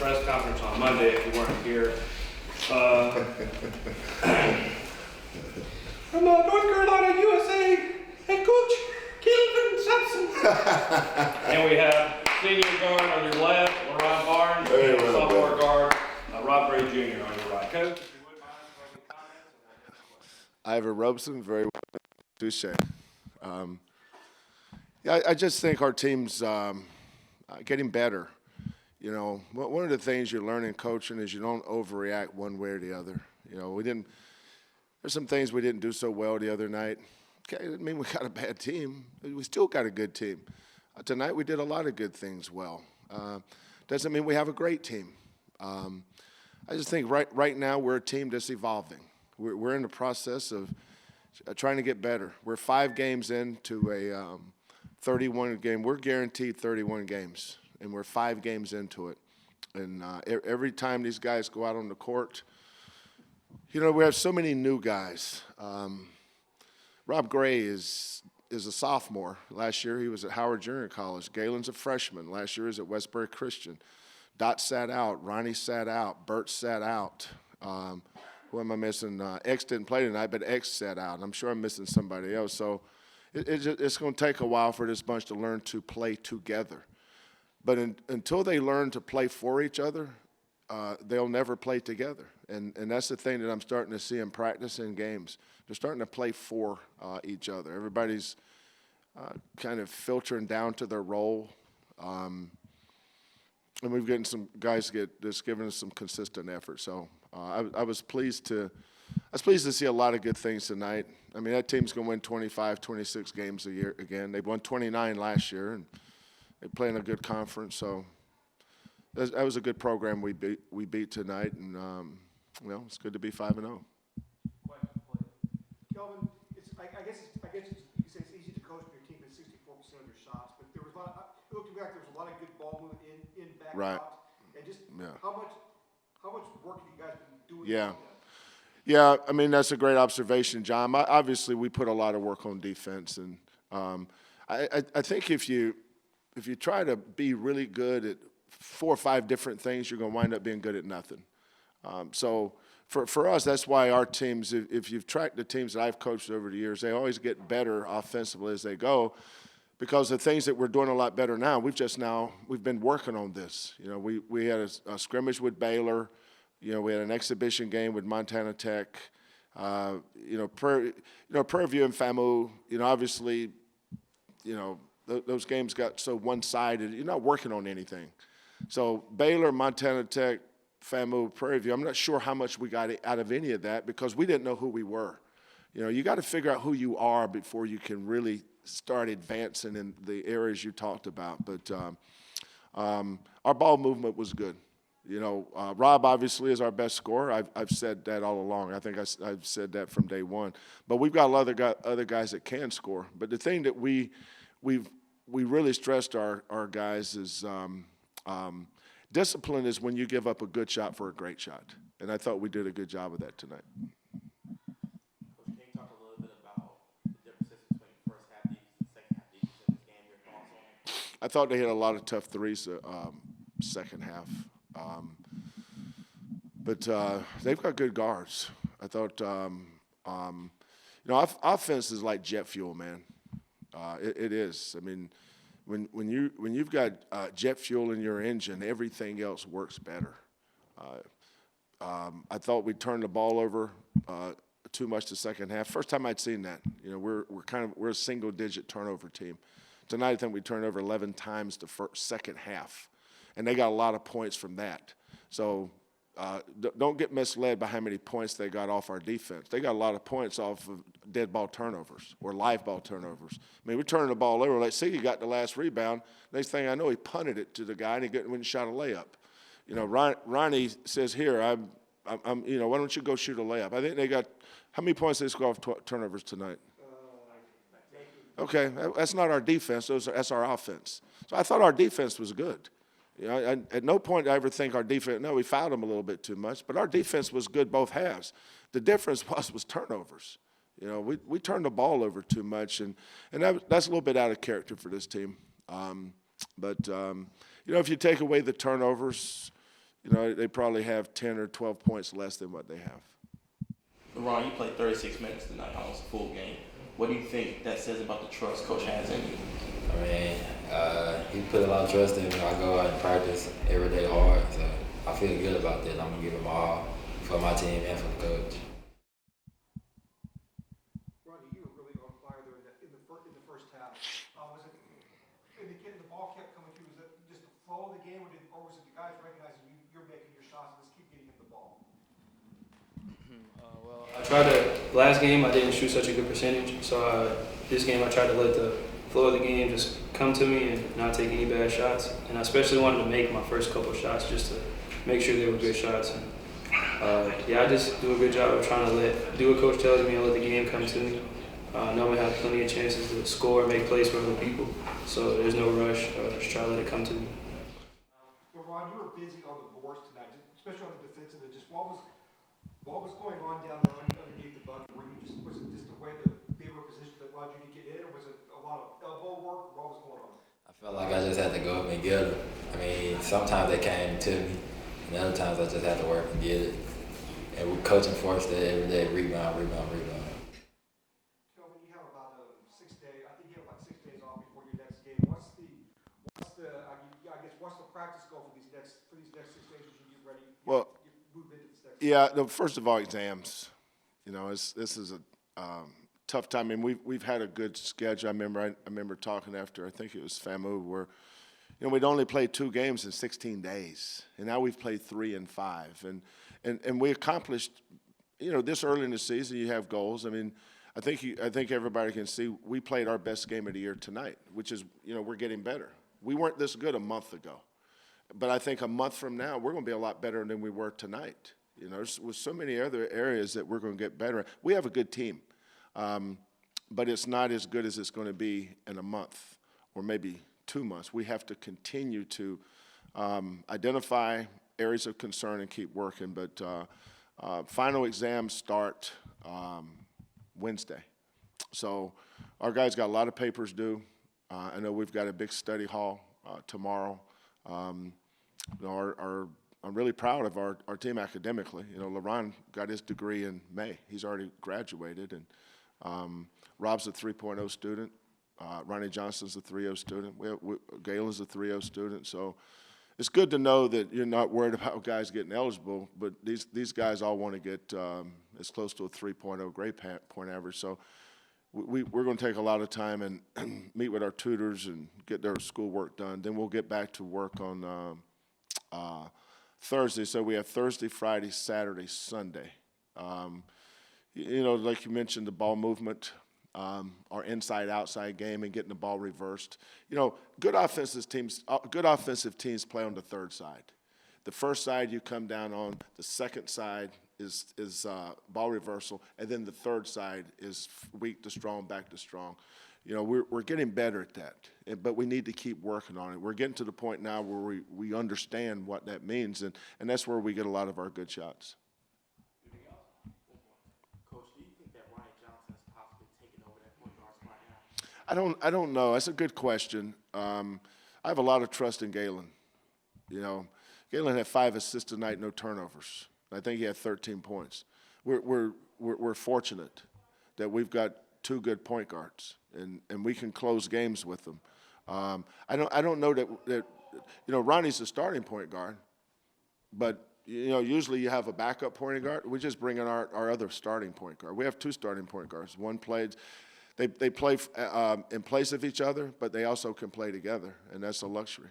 press conference on Monday if you weren't here. From North Carolina, USA, head coach, Kelvin Sampson. And we have senior guard on your left, LaRon Barnes, and sophomore guard, Rob Gray Jr. on your right. Coach, if you wouldn't mind making comments. Ivor Robeson, very well. Touche. Yeah, I just think our team's getting better. You know, one of the things you learn in coaching is you don't overreact one way or the other. You know, there's some things we didn't do so well the other night. Okay, it doesn't mean we got a bad team. We still got a good team. Tonight we did a lot of good things well. Doesn't mean we have a great team. I just think right now we're a team that's evolving. We're in the process of trying to get better. We're 5 games into a 31 game. We're guaranteed 31 games, and we're 5 games into it. And every time these guys go out on the court, you know, we have so many new guys. Rob Gray is a sophomore. Last year he was at Howard Junior College. Galen's a freshman. Last year he was at Westbury Christian. Dot sat out. Ronnie sat out. Bert sat out. Who am I missing? X didn't play tonight, but X sat out. I'm sure I'm missing somebody else. So it's going to take a while for this bunch to learn to play together. But until they learn to play for each other, they'll never play together. And that's the thing that I'm starting to see in practice and games. They're starting to play for each other. Everybody's kind of filtering down to their role. And we've gotten some guys that's giving us some consistent effort. So I was pleased to see a lot of good things tonight. I mean, that team's going to win 25, 26 games a year again. They won 29 last year, and they play in a good conference. So that was a good program we beat tonight, and you know, it's good to be 5-0. Kelvin, I guess you say it's easy to coach when your team hits 64% of your shots, but there was a lot. Looking back, there was a lot of good ball movement in back Right. out, and just how much work have you guys been doing? Yeah. Yeah, I mean, that's a great observation, John. Obviously, we put a lot of work on defense, and I think if you try to be really good at 4 or 5 different things, you're going to wind up being good at nothing. So for us, that's why our teams, if you've tracked the teams that I've coached over the years, they always get better offensively as they go, because the things that we're doing a lot better now, we've been working on this. You know, we had a scrimmage with Baylor. You know, we had an exhibition game with Montana Tech. Prairie View and FAMU. You know, obviously, you know, those games got so one-sided. You're not working on anything. So Baylor, Montana Tech, FAMU, Prairie View. I'm not sure how much we got out of any of that because we didn't know who we were. You know, you got to figure out who you are before you can really start advancing in the areas you talked about. But our ball movement was good. You know, Rob obviously is our best scorer. I've said that all along. I think I've said that from day one. But we've got a lot of other guys that can score. But the thing that we really stressed our guys is discipline is when you give up a good shot for a great shot. And I thought we did a good job of that tonight. Coach, can you talk a little bit about the differences between first half defense and second half defense in this game? Your thoughts on it? I thought they had a lot of tough threes second half. But they've got good guards. I thought, offense is like jet fuel, man. It is. I mean, when you've got jet fuel in your engine, everything else works better. I thought we turned the ball over too much the second half. First time I'd seen that. You know, we're a single-digit turnover team. Tonight I think we turned over 11 times the second half, and they got a lot of points from that. So don't get misled by how many points they got off our defense. They got a lot of points off of dead ball turnovers or live ball turnovers. I mean, we're turning the ball over. Like, see, he got the last rebound. Next thing I know, he punted it to the guy, and he went and shot a layup. You know, Ronnie says here, I'm why don't you go shoot a layup? I think they got – how many points did they score off turnovers tonight? Okay, that's not our defense. That's our offense. So I thought our defense was good. You know, at no point did I ever think our defense – no, we fouled them a little bit too much, but our defense was good both halves. The difference was turnovers. You know, we turned the ball over too much, and that's a little bit out of character for this team. If you take away the turnovers, you know, they probably have 10 or 12 points less than what they have. Ron, you played 36 minutes tonight, almost a full game. What do you think that says about the trust Coach has in you? I mean, he put a lot of trust in me. I go out and practice every day hard, so I feel good about that. I'm gonna give him all for my team and for the coach. Ronnie, you were really on fire there in the first half. Was it indicating the ball kept coming through? Was it just the flow of the game, or was it the guys recognizing you're making your shots and just keep getting him the ball? I tried to, last game I didn't shoot such a good percentage, so this game I tried to let the flow of the game just come to me and not take any bad shots. And I especially wanted to make my first couple of shots just to make sure they were good shots. And, I just do a good job of trying to do what Coach tells me and let the game come to me. I know I have plenty of chances to score and make plays for other people, so there's no rush. Just try to let it come to me. Well, Ron, you were busy on the boards tonight, especially on the defensive end. Just what was going on down there underneath the bucket? Was it just the way that they were positioned that allowed you to get in, or was it a lot of elbow work? What was going on? I felt like I just had to go up and get them. I mean, sometimes they came to me, and other times I just had to work and get it. And we're coaching forced it every day, rebound. Kelvin, you have about 6 days. I think you have about 6 days off before your next game. What's the practice goal for these next 6 days as you get ready? Well, Move into this next. Yeah, no, first of all, exams. You know, this is a tough time. I mean, we've had a good schedule. I remember talking after, I think it was FAMU, where, you know, we'd only played 2 games in 16 days, and now we've played 3 and 5. And we accomplished, you know, this early in the season, you have goals. I mean, I think everybody can see we played our best game of the year tonight, which is, you know, we're getting better. We weren't this good a month ago. But I think a month from now, we're going to be a lot better than we were tonight. You know, there's so many other areas that we're going to get better. We have a good team, but it's not as good as it's going to be in a month or maybe 2 months. We have to continue to identify areas of concern and keep working. But final exams start Wednesday. So our guys got a lot of papers due. I know we've got a big study hall tomorrow. You know, I'm really proud of our team academically. You know, LaRon got his degree in May. He's already graduated. And Rob's a 3.0 student. Ronnie Johnson's a 3.0 student. Galen's a 3.0 student. So it's good to know that you're not worried about guys getting eligible, but these guys all want to get as close to a 3.0 grade point average. So we're going to take a lot of time and meet with our tutors and get their schoolwork done. Then we'll get back to work on Thursday. So we have Thursday, Friday, Saturday, Sunday. You know, like you mentioned, the ball movement, our inside-outside game and getting the ball reversed. You know, good offensive teams play on the third side. The first side you come down on. The second side is ball reversal, and then the third side is weak to strong, back to strong. You know, we're getting better at that, but we need to keep working on it. We're getting to the point now where we understand what that means, and that's where we get a lot of our good shots. Coach, do you think that Ryan Johnson is possibly taking over that point guard spot now? I don't know. That's a good question. I have a lot of trust in Galen. You know, Galen had 5 assists tonight, no turnovers. I think he had 13 points. We're fortunate that we've got 2 good point guards, and we can close games with them. I don't know that you know, Ronnie's the starting point guard, but you know, usually you have a backup point guard. We just bring in our other starting point guard. We have 2 starting point guards. One plays. They play in place of each other, but they also can play together, and that's a luxury.